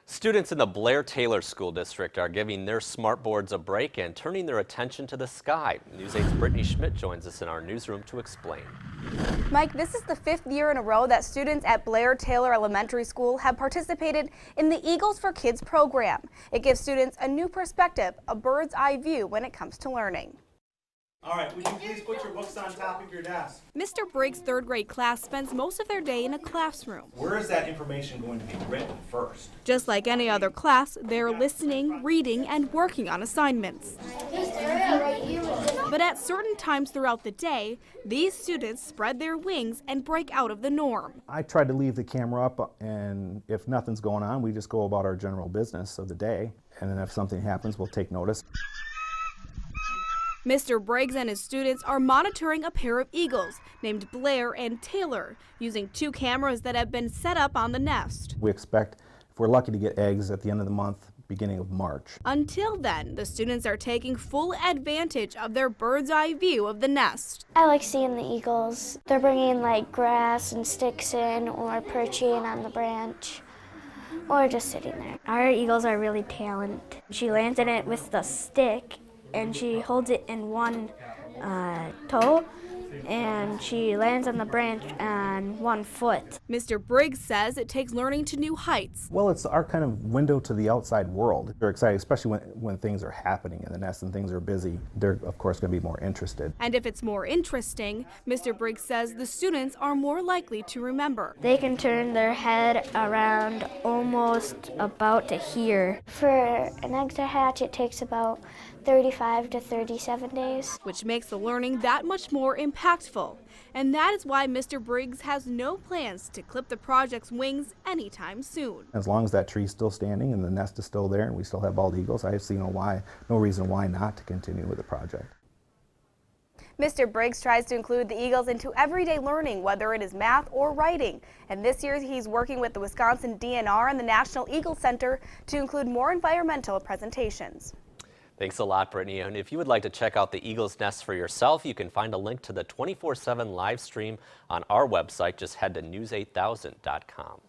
Students in the Blair-Taylor School District are giving their smartboards a break and turning their attention to the sky. News 8's Brittany Schmidt joins us in our newsroom to explain. Mike, this is the 5th year in a row that students at Blair-Taylor Elementary School have participated in the Eagles for Kids program. It gives students a new perspective, a bird's eye view when it comes to learning. All right, would you please put your books on top of your desk? Mr. Briggs' 3rd grade class spends most of their day in a classroom. Where is that information going to be written first? Just like any other class, they're listening, reading, and working on assignments. But at certain times throughout the day, these students spread their wings and break out of the norm. I try to leave the camera up, and if nothing's going on, we just go about our general business of the day. And then if something happens, we'll take notice. Mr. Briggs and his students are monitoring a pair of eagles named Blair and Taylor, using 2 cameras that have been set up on the nest. We expect, if we're lucky, to get eggs at the end of the month, beginning of March. Until then, the students are taking full advantage of their bird's eye view of the nest. I like seeing the eagles. They're bringing like grass and sticks in or perching on the branch or just sitting there. Our eagles are really talented. She lands in it with the stick and she holds it in one toe, and she lands on the branch on 1 foot. Mr. Briggs says it takes learning to new heights. Well, it's our kind of window to the outside world. They're excited, especially when things are happening in the nest and things are busy. They're, of course, going to be more interested. And if it's more interesting, Mr. Briggs says the students are more likely to remember. They can turn their head around almost about to here. For an egg to hatch, it takes about 35 to 37 days. Which makes the learning that much more impactful. And that is why Mr. Briggs has no plans to clip the project's wings anytime soon. As long as that tree's still standing and the nest is still there and we still have bald eagles, I see no reason why not to continue with the project. Mr. Briggs tries to include the eagles into everyday learning, whether it is math or writing. And this year he's working with the Wisconsin DNR and the National Eagle Center to include more environmental presentations. Thanks a lot, Brittany. And if you would like to check out the Eagle's Nest for yourself, you can find a link to the 24/7 live stream on our website. Just head to news8000.com.